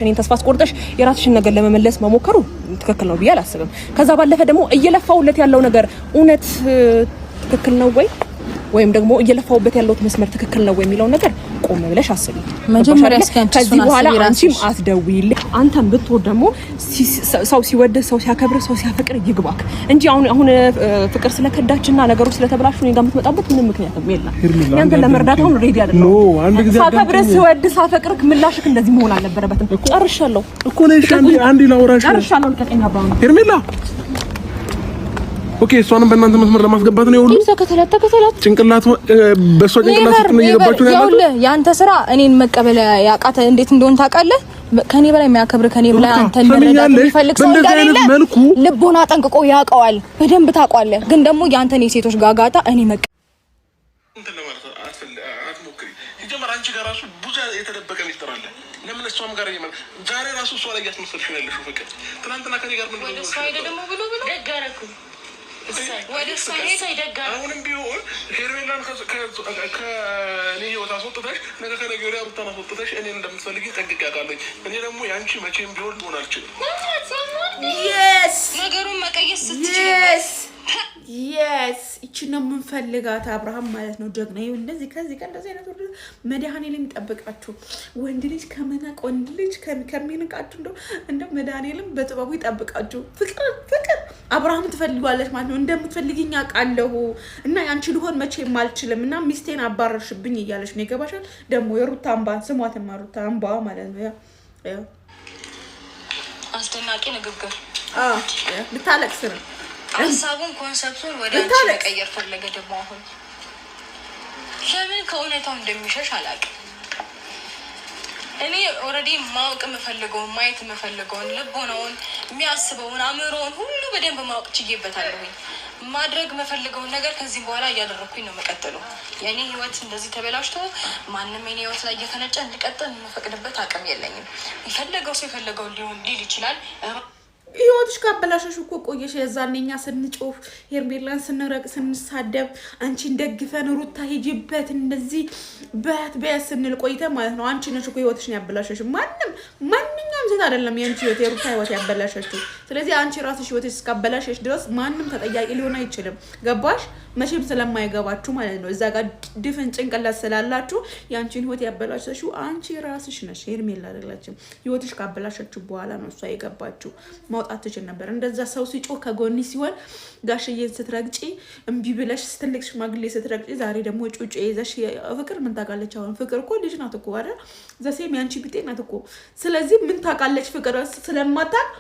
እኔን ተስፋ አስቆርጠሽ የራስሽን ነገር ለመመለስ መሞከሩ ትክክል ነው ብዬ አላስብም። ከዛ ባለፈ ደግሞ እየለፋውለት ያለው ነገር እውነት ትክክል ነው ወይም ደግሞ እየለፋውበት ያለው መስመር ትክክል ነው የሚለው ነገር ቆም ብለሽ አስቢ። መጀመሪያ እስከንቺ ከዚህ በኋላ አንቺም አትደውይልኝ። አንተም ብትወድ ደግሞ ሰው ሲወድ ሰው ሲያከብር ሰው ሲያፈቅር ይግባክ እንጂ አሁን ፍቅር ስለከዳችና ነገሮች ስለተበላሹ ነው ጋር የምትመጣበት ምንም ምክንያት የለም። ያንተ ለመርዳት አሁን ሬዲ አይደለም። ሳከብር ስወድ ሳፈቅርክ ምላሽክ እንደዚህ መሆን አልነበረበትም። ጨርሻለሁ እኮ ነሽ። አንዴ ላውራሽ ጨርሻለሁ። ልቀቀኝ አብራም ሄርሜላ። ኦኬ እሷንም በእናንተ መስመር ለማስገባት ነው ይሁሉ ተከተላት ጭንቅላት በሷ ጭንቅላት ስትነ እየገባችሁ ነው ያለው። ያንተ ስራ እኔን መቀበል ያቃተ እንዴት እንደሆነ ታውቃለህ። ከኔ በላይ የሚያከብር ከኔ በላይ አንተን መረዳት የሚፈልግ ሰው እንዳለ ልቦና ጠንቅቆ ያውቀዋል። በደንብ ታውቃለህ። ግን ደግሞ ያንተን የሴቶች ጋጋታ እኔ እንትን ለማለት አትሞክሪ። ይጀምር አንቺ ጋር ራሱ ብዙ የተደበቀ ሚስጥር አለ። ለምን እሷም ጋር ይመጣ ዛሬ ራሱ እሷ ላይ ያስመስልሽ ነው ያለሽው ፍቅር። ትናንትና ከኔ ጋር ምን ነው ሳይደ ደግሞ ብሎ ደጋረኩ ወደ ሳይሄድ አይደጋም። አሁንም ቢሆን ሄርሜላን ከኔ ህይወት አስወጥተሽ ነገ ከነገ ወዲያ ሩታን አስወጥተሽ እኔን እንደምትፈልጊ ጠንቅቄ አውቃለሁ። እኔ ደግሞ ያንቺ መቼም ቢሆን ልሆን አልችልም። ነገሩን መቀየስ ስትችልበት yes እቺ ነው የምንፈልጋት አብርሃም ማለት ነው። ጀግና ይሁን እንደዚህ ከዚህ ከእንደዚህ አይነት ወደ መድኃኒዓለም ይጠብቃችሁ። ወንድ ልጅ ከመናቅ ወንድ ልጅ ከሚንቃችሁ እንደው መድኃኒዓለም በጥበቡ ይጠብቃችሁ። ፍቅር አብርሃም ትፈልጓለች ማለት ነው። እንደምትፈልጊኝ አውቃለሁ እና ያንቺ ልሆን መቼም አልችልም እና ሚስቴን አባረርሽብኝ እያለች ነው። ይገባሻል? ደግሞ የሩታ አምባን ስሟትማ ሩታ አምባ ማለት ነው። ያው አስደናቂ ንግግር ልታለቅስ ነው። ሀሳቡን ኮንሰፕቱን ወደ አንቺ መቀየር ፈለገ። ደግሞ አሁን ለምን ከእውነታው እንደሚሸሽ አላውቅም። እኔ ኦልሬዲ ማወቅ የምፈልገውን ማየት የምፈልገውን ልቦናውን የሚያስበውን አእምሮውን ሁሉ በደንብ ማወቅ ችዬበታለሁኝ። ማድረግ የምፈልገውን ነገር ከዚህ በኋላ እያደረኩኝ ነው መቀጠለው። የኔ ህይወት እንደዚህ ተበላሽቶ ማንም የኔ ህይወት ላይ እየተነጨ እንዲቀጥል የምፈቅድበት አቅም የለኝም። የፈለገው ሰው የፈለገውን ሊል ይችላል። ህይወትሽ ካበላሸሽ እኮ ቆየሽ። የዛኔኛ ስንጮፍ ሄርሜላን ስንረቅ ስንሳደብ አንቺን ደግፈን ሩታ ሂጂበት እንደዚህ በያት ስንል ቆይተን ማለት ነው። አንቺ ነሽ እኮ ህይወትሽን ያበላሸሽ። ማንኛውም ሴት አይደለም የአንቺ ህይወት የሩታ ህይወት ያበላሸችው። ስለዚህ አንቺ ራስሽ ህይወትሽ እስካበላሸሽ ድረስ ማንም ተጠያቂ ሊሆን አይችልም። ገባሽ? መቼም ስለማይገባችሁ ማለት ነው። እዛ ጋር ድፍን ጭንቅላት ስላላችሁ የአንቺን ህይወት ያበላሸሽው አንቺ ራስሽ ነሽ፣ ሄርሜላ አይደለችም። ህይወትሽ ካበላሸችው በኋላ ነው እሷ የገባችሁ። ማውጣት ትችል ነበር። እንደዛ ሰው ሲጮህ ከጎኒ ሲሆን ጋሽዬን ስትረግጪ እምቢ ብለሽ ትልቅ ሽማግሌ ስትረግጪ፣ ዛሬ ደግሞ ጩጬ ይዘሽ ፍቅር ምን ታውቃለች? አሁን ፍቅር እኮ ልጅ ናት እኮ አይደል? ዘሴም ያንቺ ቢጤ ናት እኮ። ስለዚህ ምን ታውቃለች ፍቅር ስለማታውቅ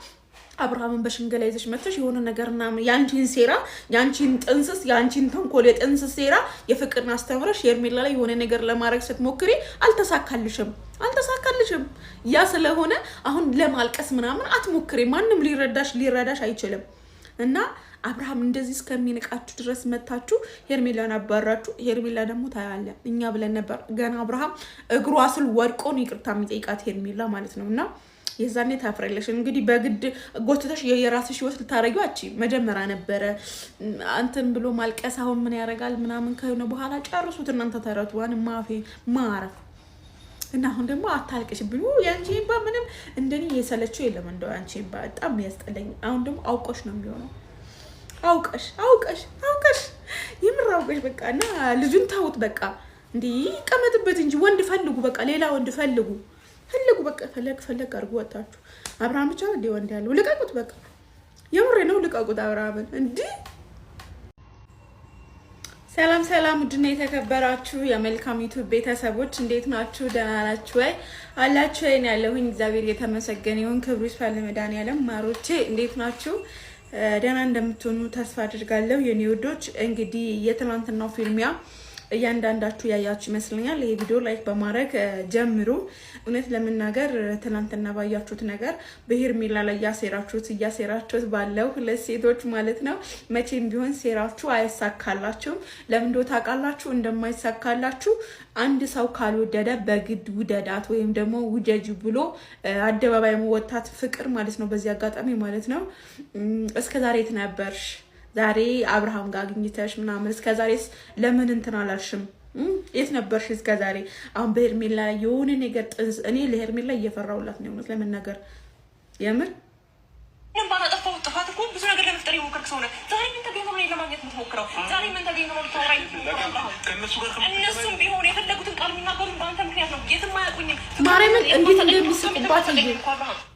አብርሃምን በሽንገላ ይዘሽ መጥተሽ የሆነ ነገርና ያንቺን ሴራ ያንቺን ጥንስስ ያንቺን ተንኮል የጥንስስ ሴራ የፍቅርን አስተምረሽ ሄርሜላ ላይ የሆነ ነገር ለማድረግ ስትሞክሪ አልተሳካልሽም። ያ ስለሆነ አሁን ለማልቀስ ምናምን አትሞክሪ። ማንም ሊረዳሽ አይችልም። እና አብርሃም እንደዚህ እስከሚንቃችሁ ድረስ መታችሁ ሄርሜላን አባራችሁ። ሄርሜላ ደግሞ ታያለ እኛ ብለን ነበር ገና አብርሃም እግሯ ስል ወድቆ ነው ይቅርታ የሚጠይቃት ሄርሜላ ማለት ነው። እና የዛኔ ታፍረለሽ እንግዲህ በግድ ጎትተሽ የራስሽ ህይወት ልታረጊው አቺ መጀመሪያ ነበረ አንተን ብሎ ማልቀስ። አሁን ምን ያረጋል ምናምን ከሆነ በኋላ ጨርሱት እናንተ ተረቱዋን ማረፍ እና አሁን ደግሞ አታልቅሽብኝ። ያንቺ ይባ ምንም እንደኔ የሰለችው የለም። እንደው ያንቺ ይባ በጣም ያስጠለኝ። አሁን ደግሞ አውቆሽ ነው የሚሆነው። አውቀሽ ይምራውቀሽ በቃ። እና ልጁን ታውት በቃ እንዴ ቀመጥበት እንጂ ወንድ ፈልጉ፣ በቃ ሌላ ወንድ ፈልጉ በቃ። ፈለግ አድርጉ ወጣችሁ። አብርሃም ብቻ እንደ ወንድ ያለው ልቀቁት በቃ። የምሬ ነው ልቀቁት አብርሃምን እንዴ። ሰላም ውድና የተከበራችሁ የመልካም ዩቲዩብ ቤተሰቦች እንዴት ናችሁ? ደህና ናችሁ ወይ? አላችሁ ወይ? ያለሁኝ እግዚአብሔር የተመሰገነ ይሁን። ክብሩ ይስፋ ለመድኃኒዓለም። ማሮቼ እንዴት ናችሁ? ደህና እንደምትሆኑ ተስፋ አድርጋለሁ። የኔ ውዶች እንግዲህ የትናንትናው ፊልሚያ እያንዳንዳችሁ ያያችሁ ይመስለኛል። ይሄ ቪዲዮ ላይክ በማድረግ ጀምሩ። እውነት ለመናገር ትናንትና ባያችሁት ነገር በሄርሜላ ላይ እያሴራችሁት ባለው ሁለት ሴቶች ማለት ነው መቼም ቢሆን ሴራችሁ አይሳካላችሁም። ለምን እንደው ታውቃላችሁ እንደማይሳካላችሁ? አንድ ሰው ካልወደደ በግድ ውደዳት ወይም ደግሞ ውደጂ ብሎ አደባባይ መወጣት ፍቅር ማለት ነው። በዚህ አጋጣሚ ማለት ነው እስከዛሬ የት ነበርሽ? ዛሬ አብርሃም ጋር አግኝተሽ ምናምን እስከዛሬስ ለምን እንትን አላልሽም? የት ነበርሽ እስከዛሬ? አሁን በሄርሜላ ላይ የሆነ ነገር እኔ ለሄርሜላ እየፈራሁላት ነው እውነት ለመናገር የምር ባላጠፋው ጥፋት እኮ ብዙ ነገር ለመፍጠር የሞከርክ ሰው ነህ። ዛሬ ምን ተገኝቶ ነው ለማግኘት የምትሞክረው? ዛሬ ምን ተገኝቶ ነው ልታወራኝ? እነሱም ቢሆን የፈለጉትን ቃል የሚናገሩት በአንተ ምክንያት ነው። የትም አያውቁኝም። ማርያምን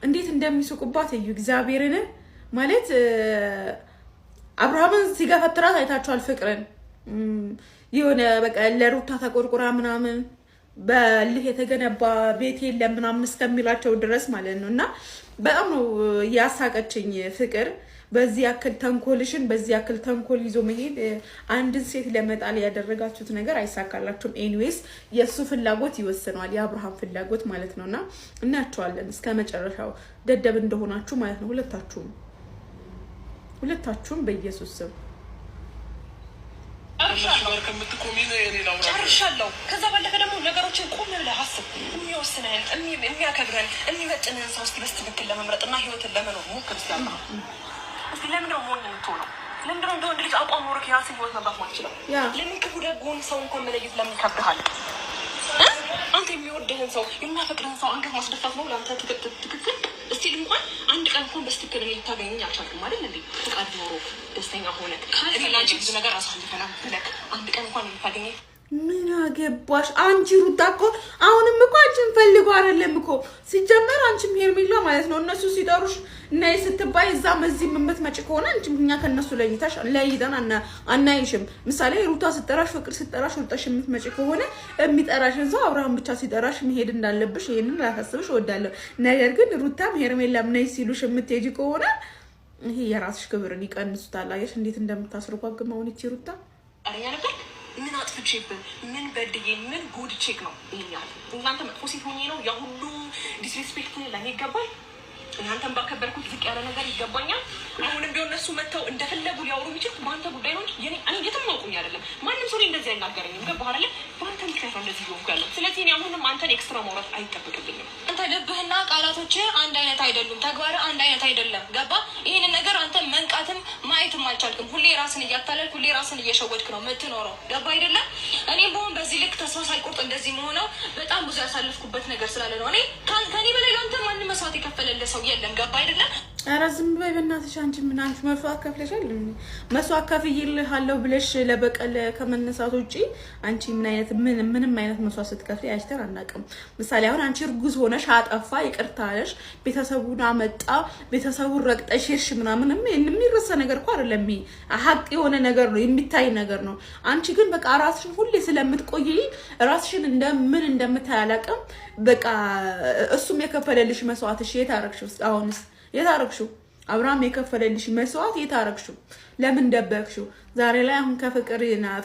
እንዴት እንደሚስቁባት እዩ። እግዚአብሔርን ማለት አብርሃምን ሲገፈትራት አይታችኋል። ፍቅርን የሆነ በቃ ለሩታ ተቆርቁራ ምናምን በልህ የተገነባ ቤት የለም ምናምን እስከሚላቸው ድረስ ማለት ነው። እና በጣም ነው ያሳቀችኝ ፍቅር። በዚህ ያክል ተንኮልሽን በዚህ ያክል ተንኮል ይዞ መሄድ አንድን ሴት ለመጣል ያደረጋችሁት ነገር አይሳካላችሁም። ኤኒዌይስ የእሱ ፍላጎት ይወስነዋል፣ የአብርሃም ፍላጎት ማለት ነው። እና እናያቸዋለን እስከ መጨረሻው ደደብ እንደሆናችሁ ማለት ነው። ሁለታችሁም በኢየሱስ ስም ጨርሻለሁ። ከዛ ባለፈ ደግሞ ነገሮችን ቆም ብለህ አስብ። የሚወስነን የሚያከብረን የሚመጥንህን ሰው እስኪ በስትክክል ለመምረጥ እና ህይወትን ለመኖር ሞክር። እስኪ ለምንድነው ሞኝ የምትሆነው? ለምንድነው እንደ ወንድ ልጅ አቋም ኖሮክ የራስን ህይወት መምራት ማትችለው? ለምን ክፉ ደጉን ሰው እንኳን መለየት ለምን ይከብድሃል? አንተ የሚወድህን ሰው የሚያፈቅርህን ሰው አንገት ማስደፋት ነው ለአንተ ትክክል? እስቲ እንኳን አንድ ቀን እንኳን በስትክክል እኔ ልታገኘኝ አልቻልክም አይደል እንዴ? ፍቃድ ኖሮ ደስተኛ ሆነ እኔ ላንቺ ብዙ ነገር አሳልፈናል ብለህ አንድ ቀን እንኳን ልታገኘኝ ምን አገባሽ አንቺ? ሩታ እኮ አሁንም እኮ አንቺን ፈልጎ አይደለም እኮ ሲጀመር አንቺም ሄርሜላ ማለት ነው። እነሱ ሲጠሩሽ ነይ ስትባይ እዛም እዚህም የምትመጪ ከሆነ አንቺም እኛ ከነሱ ለይተን አናይሽም። ምሳሌ ሩታ ስትጠራሽ ፍቅር ስትጠራሽ ወጣሽ የምትመጪ ከሆነ የሚጠራሽን ሰው አብርሃም ብቻ ሲጠራሽ መሄድ እንዳለብሽ ይሄንን ላሳስብሽ እወዳለሁ። ነገር ግን ሩታም ሄርሜላም ነይ ሲሉሽ የምትሄጂ ከሆነ ይሄ የራስሽ ክብርን ይቀንሱታል። አየሽ እንዴት እንደምታስረጓግም አሁን ይቺ ሩታ አረኛ ነበር። ምን አጥፍቼብን ምን በድዬ ምን ጎድቼክ ነው ይኛል? እናንተ መጥፎ ሴት ሆኜ ነው ያ ሁሉ ዲስሪስፔክት ለኔ ይገባል? እናንተን ባከበርኩት ዝቅ ያለ ነገር ይገባኛል? አሁንም ቢሆን እነሱ መተው እንደፈለጉ ሊያወሩ የሚችሉት በአንተ ጉዳይ ነው እንጂ እኔ የትም አውቁኝ አይደለም። ማንም ሰው እንደዚህ አይናገረኝም። ገባህ አይደለ? በአንተ ምክንያት ነው እንደዚህ ይሆንኩ ያለው። ስለዚህ እኔ አሁንም አንተን ኤክስትራ ማውራት አይጠበቅብኝም። አንተ ልብህና ቃላቶች አንድ አይነት አይደሉም። ተግባር አንድ አይነት አይደለም። ገባህ? ይህንን ነገር አንተ መንቃትም ማየትም አልቻልክም። ሁሌ ራስን እያታለልክ ሁሌ ራስን እየሸወድክ ነው የምትኖረው። ገባህ አይደለም? እኔም በሆን በዚህ ልክ ተስፋ ሳልቆርጥ እንደዚህ መሆነው በጣም ብዙ ያሳለፍኩበት ነገር ስላለ ነው። እኔ ከኔ በላይ ለአንተ ማንም መስዋዕት የከፈለልህ ሰው የለም። ገባ አይደለም? ኧረ ዝም በይ በእናትሽ። አንቺ ምን አንቺ መስዋዕት ከፍለሻል? መስዋዕት ከፍዬልሃለሁ ብለሽ ለበቀል ከመነሳት ውጪ አንቺ ምንም አይነት መስዋዕት ስትከፍሊ አይተን አናውቅም። ምሳሌ አሁን አንቺ እርጉዝ ሆነሽ አጠፋ ይቅርታ አለሽ፣ ቤተሰቡን አመጣ፣ ቤተሰቡን ረግጠሽ ሄድሽ ምናምን የሚረሳ ነገር እኮ አይደለም። ሀቅ የሆነ ነገር ነው፣ የሚታይ ነገር ነው። አንቺ ግን በቃ ራስሽን ሁሌ ስለምትቆይ ራስሽን እንደምን እንደምታይ አላውቅም። በቃ እሱም የከፈለልሽ መስዋዕትሽ የታረክሽው አሁንስ የታረክሽው አብርሃም የከፈለልሽ መስዋዕት የታረክሽው ለምን ደበቅሽው? ዛሬ ላይ አሁን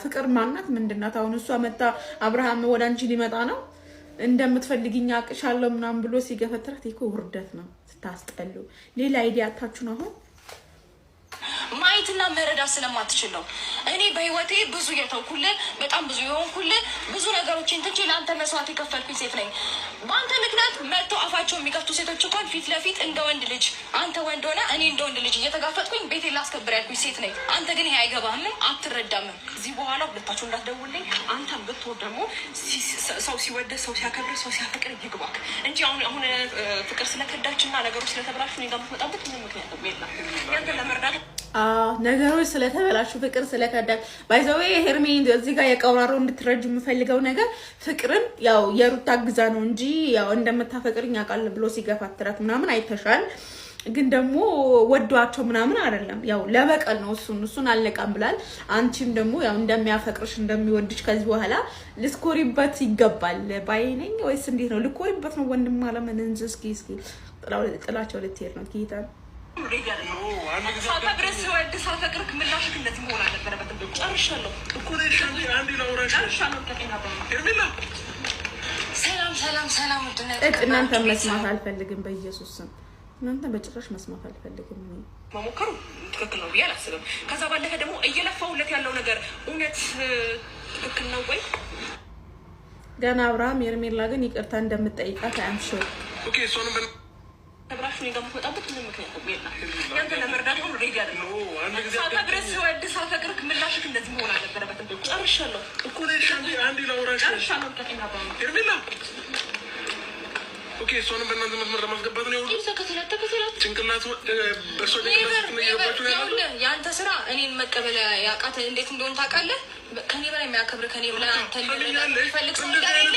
ፍቅር ማናት ምንድናት? አሁን እሷ መጣ አብርሃም ወደ አንቺ ሊመጣ ነው እንደምትፈልጊኝ አቅሻለሁ ምናምን ብሎ ሲገፈትራት እኮ ውርደት ነው። ስታስጠሉ ሌላ አይዲያ አታችሁ ነው አሁን ማየትና መረዳት ስለማትችል ነው። እኔ በህይወቴ ብዙ የተውኩልህ በጣም ብዙ የሆንኩልህ ብዙ ነገሮችን ትቼ ለአንተ መስዋዕት የከፈልኩኝ ሴት ነኝ። በአንተ ምክንያት መጥተው አፋቸው የሚከፍቱ ሴቶች እንኳን ፊት ለፊት እንደ ወንድ ልጅ አንተ ወንድ ሆነ እኔ እንደ ወንድ ልጅ እየተጋፈጥኩኝ ቤቴን ላስከብር ያልኩኝ ሴት ነኝ። አንተ ግን ይሄ አይገባህም፣ አትረዳምም። እዚህ በኋላ ሁለታችሁ እንዳትደውልኝ። አንተም ብትወድ ደግሞ ሰው ሲወደ ሰው ሲያከብር ሰው ሲያፈቅር ይግባክ እንጂ አሁን ፍቅር ስለከዳችና ነገሮች ስለተበላሹ እኔ ጋር የምትመጣበት ምንም ምክንያት የለም። ያንተን ለመርዳት ነገሮች ስለተበላሹ ፍቅር ስለከዳች ባይዘው ሄርሜ እዚህ ጋር የቀውራሮ እንድትረጁ የምፈልገው ነገር ፍቅርን ያው የሩታ ግዛ ነው እንጂ ያው እንደምታፈቅርኝ ያውቃል ብሎ ሲገፋትራት ምናምን አይተሻል። ግን ደግሞ ወዷቸው ምናምን አይደለም፣ ያው ለበቀል ነው። እሱን አልነቃም ብላል። አንቺም ደግሞ ያው እንደሚያፈቅርሽ እንደሚወድሽ ከዚህ በኋላ ልትኮሪበት ይገባል ባይነኝ። ወይስ እንዴት ነው? ልኮሪበት ነው ወንድም አለምን እንጂ እስኪ ጥላቸው ልትሄድ ነው ጌታ እናንተ መስማት አልፈልግም። በኢየሱስ ስም እናንተ በጭራሽ መስማት አልፈልግም። መሞከሩ ትክክል ነው ብዬ አላስብም። ከዛ ባለፈ ደግሞ እየለፋውለት ያለው ነገር እውነት ትክክል ነው ወይ? ገና አብርሃም ሄርሜላ ግን ይቅርታ እንደምትጠይቃት አያምሽው። ተብራችሁ ነው የምትመጣበት ምንም ምክንያት የለም። ያንተ ለመርዳት ነው ሬዲ አይደለም። ሳታብረስ ወደ ሳፈቅርክ ምላሽክ እንደዚህ መሆን አልነበረበትም። ጨርሻለሁ እኮ ነሽ አንዴ ላውራሽ ጨርሻለሁ። ሄርሜላ ኦኬ እሷንም በእናንተ መስመር ለማስገባት ነው ያውሉ ጭንቅላት በእሷ ጭንቅላት ነው እየገባችሁ ያለው። የአንተ ስራ እኔን መቀበል ያቃተ እንዴት እንደሆነ ታውቃለህ። ከኔ በላይ የሚያከብር ከኔ በላይ አንተ ሊፈልግ ሰው እንደሌለ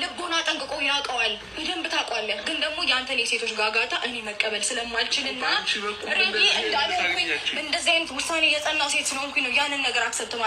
ልቦና ጠንቅቆ ያውቀዋል። በደንብ ታውቀዋለህ። ግን ደግሞ የአንተን የሴቶች ጋጋታ እኔ መቀበል ስለማልችልና ሬዲ እንዳልኩኝ እንደዚህ አይነት ውሳኔ የጸናው ሴት ስለሆንኩኝ ነው ያንን ነገር አክሰብት ማለት